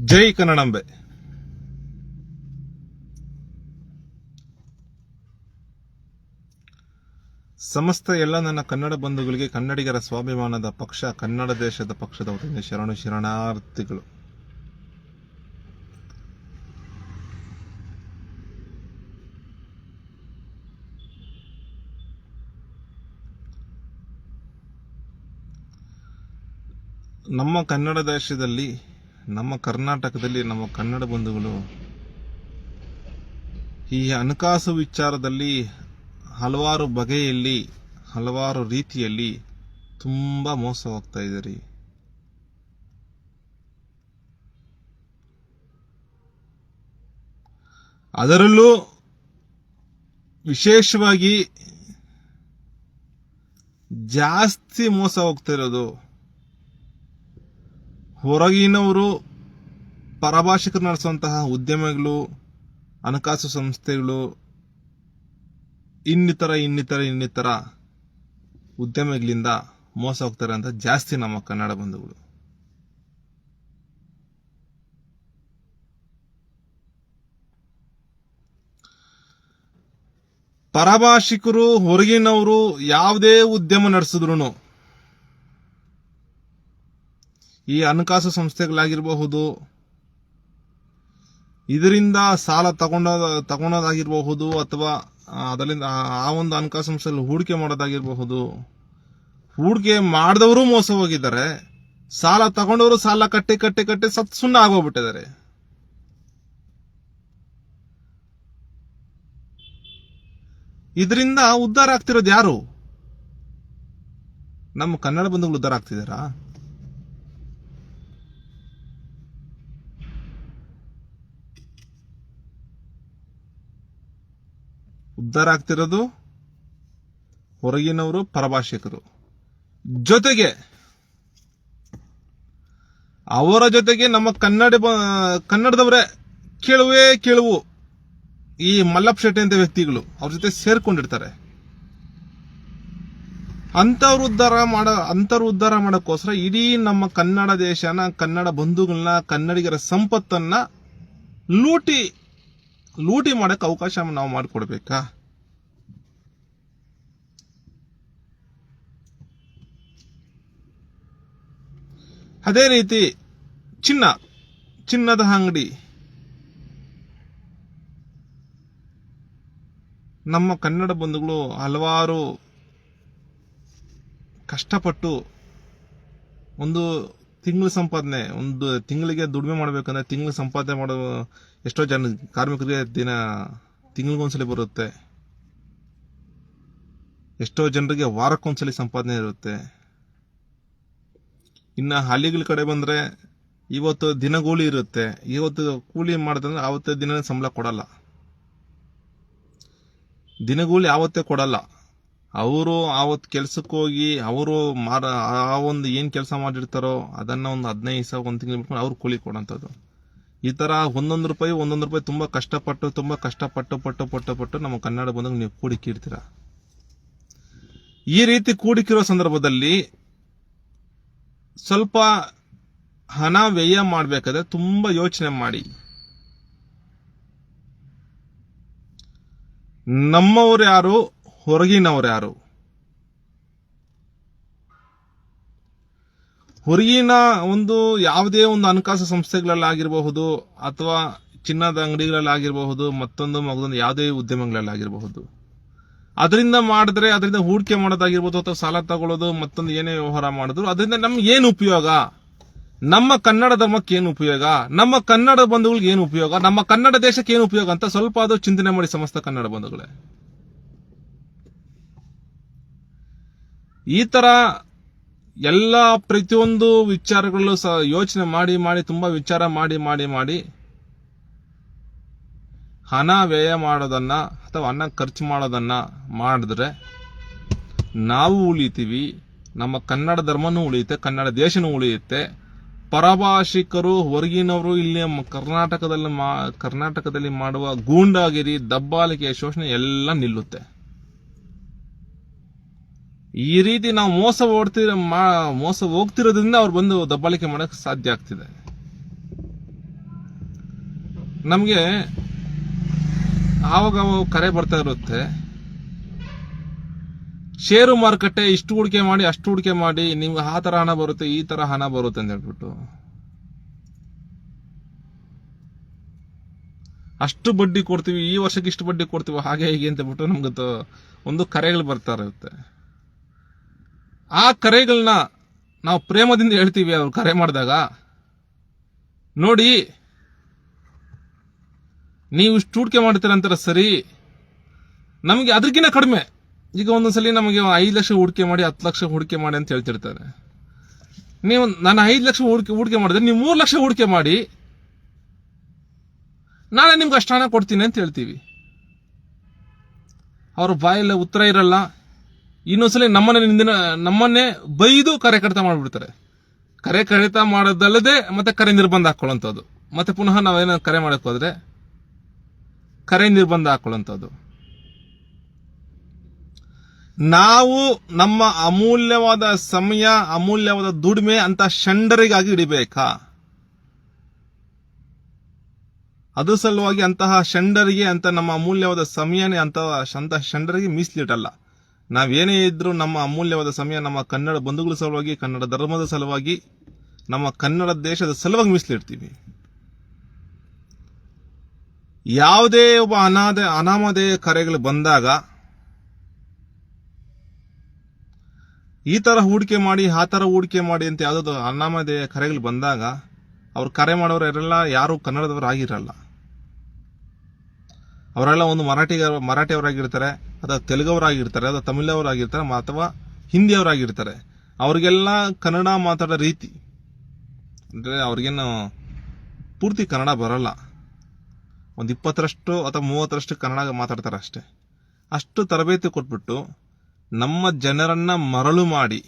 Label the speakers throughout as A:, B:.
A: ಜೈ ಕನ್ನಡಾಂಬೆ. ಸಮಸ್ತ ಎಲ್ಲ ನನ್ನ ಕನ್ನಡ ಬಂಧುಗಳಿಗೆ, ಕನ್ನಡಿಗರ ಸ್ವಾಭಿಮಾನದ ಪಕ್ಷ ಕನ್ನಡ ದೇಶದ ಪಕ್ಷದ ವತಿಯಿಂದ ಶರಣಾರ್ಥಿಗಳು. ನಮ್ಮ ಕನ್ನಡ ದೇಶದಲ್ಲಿ, ನಮ್ಮ ಕರ್ನಾಟಕದಲ್ಲಿ ನಮ್ಮ ಕನ್ನಡ ಬಂಧುಗಳು ಈ ಹಣಕಾಸು ವಿಚಾರದಲ್ಲಿ ಹಲವಾರು ಬಗೆಯಲ್ಲಿ, ಹಲವಾರು ರೀತಿಯಲ್ಲಿ ತುಂಬಾ ಮೋಸ ಹೋಗ್ತಾ ಇದ್ದಾರೆ. ಅದರಲ್ಲೂ ವಿಶೇಷವಾಗಿ ಜಾಸ್ತಿ ಮೋಸ ಹೋಗ್ತಾ ಇರೋದು ಹೊರಗಿನವರು, ಪರಭಾಷಿಕರು ನಡೆಸುವಂತಹ ಉದ್ಯಮಗಳು, ಹಣಕಾಸು ಸಂಸ್ಥೆಗಳು, ಇನ್ನಿತರ ಉದ್ಯಮಗಳಿಂದ ಮೋಸ ಹೋಗ್ತಾರೆ ಅಂತ ಜಾಸ್ತಿ ನಮ್ಮ ಕನ್ನಡ ಬಂಧುಗಳು. ಪರಭಾಷಿಕರು, ಹೊರಗಿನವರು ಯಾವುದೇ ಉದ್ಯಮ ನಡೆಸಿದ್ರು, ಈ ಹಣಕಾಸು ಸಂಸ್ಥೆಗಳಾಗಿರಬಹುದು, ಇದರಿಂದ ಸಾಲ ತಗೊಂಡೋದಾಗಿರಬಹುದು, ಅಥವಾ ಅದರಿಂದ ಆ ಒಂದು ಹಣಕಾಸು ಸಂಸ್ಥೆಯಲ್ಲಿ ಹೂಡಿಕೆ ಮಾಡೋದಾಗಿರಬಹುದು. ಹೂಡಿಕೆ ಮಾಡಿದವರು ಮೋಸ ಹೋಗಿದ್ದಾರೆ, ಸಾಲ ತಗೊಂಡವರು ಸಾಲ ಕಟ್ಟಿ ಸತ್ ಸುಣ್ಣ ಆಗೋಗ್ಬಿಟ್ಟಿದ್ದಾರೆ. ಇದರಿಂದ ಉದ್ಧಾರ ಆಗ್ತಿರೋದು ಯಾರು? ನಮ್ಮ ಕನ್ನಡ ಬಂಧುಗಳು ಉದ್ಧಾರ ಆಗ್ತಿದಾರಾ? ಉದ್ಧಾರ ಆಗ್ತಿರೋದು ಹೊರಗಿನವರು, ಪರಭಾಷಿಕರು. ಜೊತೆಗೆ ಅವರ ಜೊತೆಗೆ ನಮ್ಮ ಕನ್ನಡದವರೇ ಕೇಳುವು ಈ ಮಲ್ಲಪ್ಪ ಶೆಟ್ಟಿ ಅಂತ ವ್ಯಕ್ತಿಗಳು ಅವ್ರ ಜೊತೆ ಸೇರ್ಕೊಂಡಿರ್ತಾರೆ. ಅಂತವ್ರು ಉದ್ಧಾರ ಮಾಡೋಕ್ಕೋಸ್ಕರ ಇಡೀ ನಮ್ಮ ಕನ್ನಡ ದೇಶನ, ಕನ್ನಡ ಬಂಧುಗಳನ್ನ, ಕನ್ನಡಿಗರ ಸಂಪತ್ತನ್ನ ಲೂಟಿ ಮಾಡಕ್ಕೆ ಅವಕಾಶ ನಾವು ಮಾಡಿಕೊಡ್ಬೇಕಾ? ಅದೇ ರೀತಿ ಚಿನ್ನದ ಅಂಗಡಿ, ನಮ್ಮ ಕನ್ನಡ ಬಂಧುಗಳು ಹಲವಾರು ಕಷ್ಟಪಟ್ಟು ಒಂದು ತಿಂಗಳ ಸಂಪಾದನೆ, ಒಂದು ತಿಂಗಳಿಗೆ ದುಡಿಮೆ ಮಾಡಬೇಕಂದ್ರೆ ತಿಂಗಳ ಸಂಪಾದನೆ ಮಾಡೋ ಎಷ್ಟೋ ಜನ ಕಾರ್ಮಿಕರಿಗೆ ತಿಂಗಳಿಗೊಂದ್ಸಲಿ ಬರುತ್ತೆ. ಎಷ್ಟೋ ಜನರಿಗೆ ವಾರಕ್ಕೊಂದ್ಸಲಿ ಸಂಪಾದನೆ ಇರುತ್ತೆ. ಇನ್ನು ಹಳ್ಳಿಗಳ ಕಡೆ ಬಂದ್ರೆ ಇವತ್ತು ದಿನಗೂಲಿ ಇರುತ್ತೆ. ಇವತ್ತು ಕೂಲಿ ಮಾಡಿದ್ರೆ ಆವತ್ತೇ ದಿನ ಸಂಬಳ ಕೊಡಲ್ಲ, ದಿನಗೂಲಿ ಆವತ್ತೇ ಕೊಡಲ್ಲ. ಅವರು ಆವತ್ತು ಕೆಲ್ಸಕ್ಕೆ ಹೋಗಿ ಅವರು ಆ ಒಂದು ಏನ್ ಕೆಲಸ ಮಾಡಿರ್ತಾರೋ ಅದನ್ನ ಒಂದು 15 ದಿವಸ, ಒಂದು ತಿಂಗಳು ಬಿಟ್ಕೊಂಡು ಅವ್ರು ಕೂಲಿ ಕೊಡೋಂಥದ್ದು. ಈ ತರ ಒಂದೊಂದು ರೂಪಾಯಿ ತುಂಬಾ ಕಷ್ಟಪಟ್ಟು ನಮ್ಮ ಕನ್ನಡ ಬಂದಾಗ ನೀವು ಕೂಡಿಕಿರ್ತೀರ. ಈ ರೀತಿ ಕೂಡಿಕಿರೋ ಸಂದರ್ಭದಲ್ಲಿ ಸ್ವಲ್ಪ ಹಣ ವ್ಯಯ ಮಾಡಬೇಕಾದ್ರೆ ತುಂಬಾ ಯೋಚನೆ ಮಾಡಿ. ನಮ್ಮವ್ರು ಯಾರು, ಹೊರಗಿನವ್ರು ಯಾರು? ಹೊರಗಿನ ಒಂದು ಯಾವುದೇ ಒಂದು ಹಣಕಾಸು ಸಂಸ್ಥೆಗಳಲ್ಲಾಗಿರಬಹುದು, ಅಥವಾ ಚಿನ್ನದ ಅಂಗಡಿಗಳಲ್ಲಾಗಿರಬಹುದು, ಮಗದೊಂದು ಯಾವುದೇ ಉದ್ಯಮಗಳಲ್ಲಾಗಿರಬಹುದು, ಅದರಿಂದ ಮಾಡಿದ್ರೆ, ಅದರಿಂದ ಹೂಡಿಕೆ ಮಾಡೋದಾಗಿರ್ಬೋದು, ಅಥವಾ ಸಾಲ ತಗೊಳ್ಳೋದು, ಮತ್ತೊಂದು ಏನೇ ವ್ಯವಹಾರ ಮಾಡಿದ್ರು ಅದರಿಂದ ನಮ್ಗೆ ಏನು ಉಪಯೋಗ? ನಮ್ಮ ಕನ್ನಡ ಧರ್ಮಕ್ಕೆ ಏನು ಉಪಯೋಗ? ನಮ್ಮ ಕನ್ನಡ ಬಂಧುಗಳಿಗೆ ಏನು ಉಪಯೋಗ? ನಮ್ಮ ಕನ್ನಡ ದೇಶಕ್ಕೆ ಏನು ಉಪಯೋಗ ಅಂತ ಸ್ವಲ್ಪ ಅದು ಚಿಂತನೆ ಮಾಡಿ ಸಮಸ್ತ ಕನ್ನಡ ಬಂಧುಗಳೇ. ಈ ತರ ಎಲ್ಲ ಪ್ರತಿಯೊಂದು ವಿಚಾರಗಳು ಯೋಚನೆ ಮಾಡಿ ತುಂಬಾ ವಿಚಾರ ಮಾಡಿ ಹಣ ವ್ಯಯ ಮಾಡೋದನ್ನ ಅಥವಾ ಹಣ ಖರ್ಚು ಮಾಡೋದನ್ನ ಮಾಡಿದ್ರೆ ನಾವು ಉಳಿತೀವಿ, ನಮ್ಮ ಕನ್ನಡ ಧರ್ಮನೂ ಉಳಿಯುತ್ತೆ, ಕನ್ನಡ ದೇಶನೂ ಉಳಿಯುತ್ತೆ. ಪರಭಾಷಿಕರು, ಹೊರಗಿನವರು ಇಲ್ಲಿ ಕರ್ನಾಟಕದಲ್ಲಿ ಮಾಡುವ ಗೂಂಡಾಗಿರಿ, ದಬ್ಬಾಳಿಕೆ, ಶೋಷಣೆ ಎಲ್ಲ ನಿಲ್ಲುತ್ತೆ. ಈ ರೀತಿ ನಾವು ಮೋಸ ಹೋಗ್ತಿರೋದ್ರಿಂದ ಅವ್ರು ಬಂದು ದಬ್ಬಾಳಿಕೆ ಮಾಡಕ್ಕೆ ಸಾಧ್ಯ ಆಗ್ತಿದೆ. ನಮಗೆ ಆವಾಗ ಕರೆ ಬರ್ತಾ ಇರುತ್ತೆ, ಷೇರು ಮಾರುಕಟ್ಟೆ ಇಷ್ಟು ಹೂಡಿಕೆ ಮಾಡಿ ಅಷ್ಟು ಹೂಡಿಕೆ ಮಾಡಿ ನಿಮ್ಗೆ ಆ ತರ ಹಣ ಬರುತ್ತೆ ಈ ತರ ಹಣ ಬರುತ್ತೆ ಅಂತ ಹೇಳ್ಬಿಟ್ಟು ಅಷ್ಟು ಬಡ್ಡಿ ಕೊಡ್ತೀವಿ, ಈ ವರ್ಷಕ್ಕೆ ಇಷ್ಟು ಬಡ್ಡಿ ಕೊಡ್ತೀವಿ, ಹಾಗೆ ಹೀಗೆ ಅಂತ ಬಿಟ್ಟು ನಮ್ಗೆ ಒಂದು ಕರೆಗಳು ಬರ್ತಾ ಇರುತ್ತೆ. ಆ ಕರೆಗಳನ್ನ ನಾವು ಪ್ರೇಮದಿಂದ ಹೇಳ್ತೀವಿ. ಅವ್ರು ಕರೆ ಮಾಡಿದಾಗ, ನೋಡಿ ನೀವು ಇಷ್ಟು ಹೂಡಿಕೆ ಮಾಡ್ತೀರ ಅಂತಾರೆ ಸರಿ, ನಮಗೆ ಅದಕ್ಕಿಂತ ಕಡಿಮೆ, ಈಗ ಒಂದೊಂದ್ಸಲಿ ನಮಗೆ 5 ಲಕ್ಷ ಹೂಡಿಕೆ ಮಾಡಿ 10 ಲಕ್ಷ ಹೂಡಿಕೆ ಮಾಡಿ ಅಂತ ಹೇಳ್ತಿರ್ತಾರೆ. ನೀವು ನಾನು 5 ಲಕ್ಷ ಹೂಡಿಕೆ ಮಾಡಿದ್ರೆ ನೀವು 3 ಲಕ್ಷ ಹೂಡಿಕೆ ಮಾಡಿ, ನಾಳೆ ನಿಮ್ಗೆ ಅಷ್ಟು ಹಣ ಕೊಡ್ತೀನಿ ಅಂತ ಹೇಳ್ತೀವಿ. ಅವ್ರ ಬಾಯಲ್ಲಿ ಉತ್ತರ ಇರಲ್ಲ. ಇನ್ನೊಂದ್ಸಲಿ ನಮ್ಮನ್ನೇ ಬೈದು ಕರೆ ಕಡಿತ ಮಾಡಿಬಿಡ್ತಾರೆ. ಕರೆ ಕಡಿತ ಮಾಡೋದಲ್ಲದೆ ಮತ್ತೆ ಕರೆ ನಿರ್ಬಂಧ ಹಾಕೊಳ್ಳುವಂಥದ್ದು, ಮತ್ತೆ ಪುನಃ ನಾವೇನೋ ಕರೆ ಮಾಡಕ್ ಹೋದ್ರೆ ಕರೆ ನಿರ್ಬಂಧ ಹಾಕೊಳ್ಳುವಂಥದ್ದು. ನಾವು ನಮ್ಮ ಅಮೂಲ್ಯವಾದ ಸಮಯ, ಅಮೂಲ್ಯವಾದ ದುಡಿಮೆ ಅಂತ ಷಂಡರಿಗಾಗಿ ಇಡಬೇಕಾ? ಅದು ಸಲುವಾಗಿ ಅಂತಹ ಷಂಡರಿಗೆ ಅಂತ ನಮ್ಮ ಅಮೂಲ್ಯವಾದ ಸಮಯನೇ ಅಂತ ಷಂಡರಿಗೆ ಮೀಸಲಿಡಲ್ಲ. ನಾವೇನೇ ಇದ್ರೂ ನಮ್ಮ ಅಮೂಲ್ಯವಾದ ಸಮಯ ನಮ್ಮ ಕನ್ನಡ ಬಂಧುಗಳ ಸಲುವಾಗಿ, ಕನ್ನಡ ಧರ್ಮದ ಸಲುವಾಗಿ, ನಮ್ಮ ಕನ್ನಡ ದೇಶದ ಸಲುವಾಗಿ ಮೀಸಲಿಡ್ತೀವಿ. ಯಾವುದೇ ಒಬ್ಬ ಅನಾಮಧೇಯ ಕರೆಗಳು ಬಂದಾಗ, ಈ ತರ ಹೂಡಿಕೆ ಮಾಡಿ ಆ ತರ ಹೂಡಿಕೆ ಮಾಡಿ ಅಂತ ಯಾವುದಾದ್ರು ಅನಾಮಧೇಯ ಕರೆಗಳು ಬಂದಾಗ, ಅವ್ರು ಕರೆ ಮಾಡೋರು ಇರಲ್ಲ, ಯಾರು ಕನ್ನಡದವರು ಆಗಿರಲ್ಲ. ಅವರೆಲ್ಲ ಒಂದು ಮರಾಠಿಯವರಾಗಿರ್ತಾರೆ, ಅಥವಾ ತೆಲುಗವರಾಗಿರ್ತಾರೆ, ಅಥವಾ ತಮಿಳವರಾಗಿರ್ತಾರೆ, ಅಥವಾ ಹಿಂದಿಯವರಾಗಿರ್ತಾರೆ. ಅವ್ರಿಗೆಲ್ಲ ಕನ್ನಡ ಮಾತಾಡೋ ರೀತಿ ಅಂದ್ರೆ ಅವ್ರಿಗೇನು ಪೂರ್ತಿ ಕನ್ನಡ ಬರಲ್ಲ. ಒಂದು 20% ಅಥವಾ 30% ಕನ್ನಡ ಮಾತಾಡ್ತಾರೆ ಅಷ್ಟೇ. ಅಷ್ಟು ತರಬೇತಿ ಕೊಟ್ಬಿಟ್ಟು ನಮ್ಮ ಜನರನ್ನ ಮರಳು ಮಾಡಿ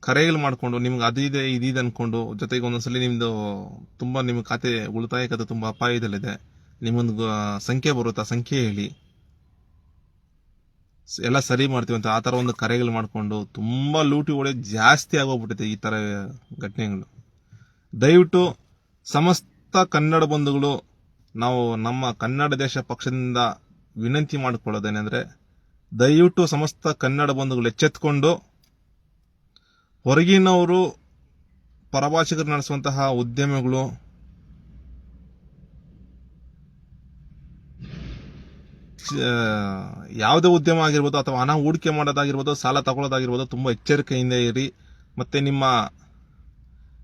A: ಕರೆಗಳು ಮಾಡಿಕೊಂಡು ನಿಮ್ಗೆ ಅದಿದೆ ಇದಿದೆ ಅನ್ಕೊಂಡು, ಜೊತೆಗೆ ಒಂದೊಂದ್ಸಲಿ ನಿಮ್ದು ತುಂಬಾ ನಿಮ್ಮ ಖಾತೆ ಉಳಿತಾಯ ಖಾತೆ ತುಂಬಾ ಅಪಾಯದಲ್ಲಿದೆ, ನಿಮ್ಮೊಂದು ಸಂಖ್ಯೆ ಬರುತ್ತೆ, ಆ ಸಂಖ್ಯೆ ಹೇಳಿ ಎಲ್ಲ ಸರಿ ಮಾಡ್ತೀವಿ ಅಂತ ಆ ತರ ಒಂದು ಕರೆಗಳು ಮಾಡಿಕೊಂಡು ತುಂಬಾ ಲೂಟಿ ಹೊಡೆಯೋದು ಜಾಸ್ತಿ ಆಗೋಗ್ಬಿಟ್ಟಿದೆ ಈ ತರ ಘಟನೆಗಳು. ದಯವಿಟ್ಟು ಸಮಸ್ತ ಕನ್ನಡ ಬಂಧುಗಳು, ನಾವು ನಮ್ಮ ಕನ್ನಡ ದೇಶ ಪಕ್ಷದಿಂದ ವಿನಂತಿ ಮಾಡಿಕೊಳ್ಳೋದೇನೆಂದ್ರೆ, ದಯವಿಟ್ಟು ಸಮಸ್ತ ಕನ್ನಡ ಬಂಧುಗಳು ಎಚ್ಚೆತ್ತುಕೊಂಡು ಹೊರಗಿನವರು ಪರಭಾಷಿಗರು ನಡೆಸುವಂತಹ ಉದ್ಯಮಗಳು ಯಾವುದೇ ಉದ್ಯಮ ಆಗಿರ್ಬೋದು ಅಥವಾ ಹಣ ಹೂಡಿಕೆ ಮಾಡೋದಾಗಿರ್ಬೋದು, ಸಾಲ ತಗೊಳ್ಳೋದಾಗಿರ್ಬೋದು, ತುಂಬಾ ಎಚ್ಚರಿಕೆಯಿಂದ ಇರಿ. ಮತ್ತೆ ನಿಮ್ಮ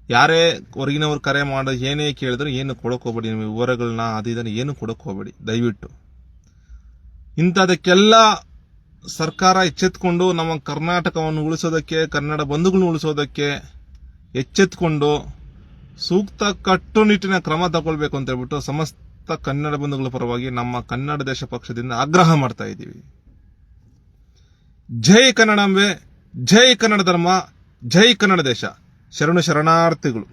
A: ಯಾರೇ ಹೊರಗಿನವರು ಕರೆ ಮಾಡೋ ಏನೇ ಕೇಳಿದ್ರು ಏನು ಕೊಡಕ್ ಹೋಗ್ಬೇಡಿ, ನಿಮ್ಮ ವಿವರಗಳನ್ನ ಇದನ್ನ ಏನು ಕೊಡಕ್ ಹೋಗ್ಬೇಡಿ ದಯವಿಟ್ಟು. ಇಂಥದಕ್ಕೆಲ್ಲ ಸರ್ಕಾರ ಎಚ್ಚೆತ್ಕೊಂಡು ನಮ್ಮ ಕರ್ನಾಟಕವನ್ನು ಉಳಿಸೋದಕ್ಕೆ, ಕನ್ನಡ ಬಂಧುಗಳನ್ನು ಉಳಿಸೋದಕ್ಕೆ ಎಚ್ಚೆತ್ಕೊಂಡು ಸೂಕ್ತ ಕಟ್ಟುನಿಟ್ಟಿನ ಕ್ರಮ ತಗೊಳ್ಬೇಕು ಅಂತ ಹೇಳ್ಬಿಟ್ಟು ಸಮಸ್ತ ಕನ್ನಡ ಬಂಧುಗಳ ಪರವಾಗಿ ನಮ್ಮ ಕನ್ನಡ ದೇಶ ಪಕ್ಷದಿಂದ ಆಗ್ರಹ ಮಾಡ್ತಾ ಇದ್ದೀವಿ. ಜೈ ಕನ್ನಡಾಂಬೆ, ಜೈ ಕನ್ನಡ ಧರ್ಮ, ಜೈ ಕನ್ನಡ ದೇಶ. ಶರಣಾರ್ಥಿಗಳು.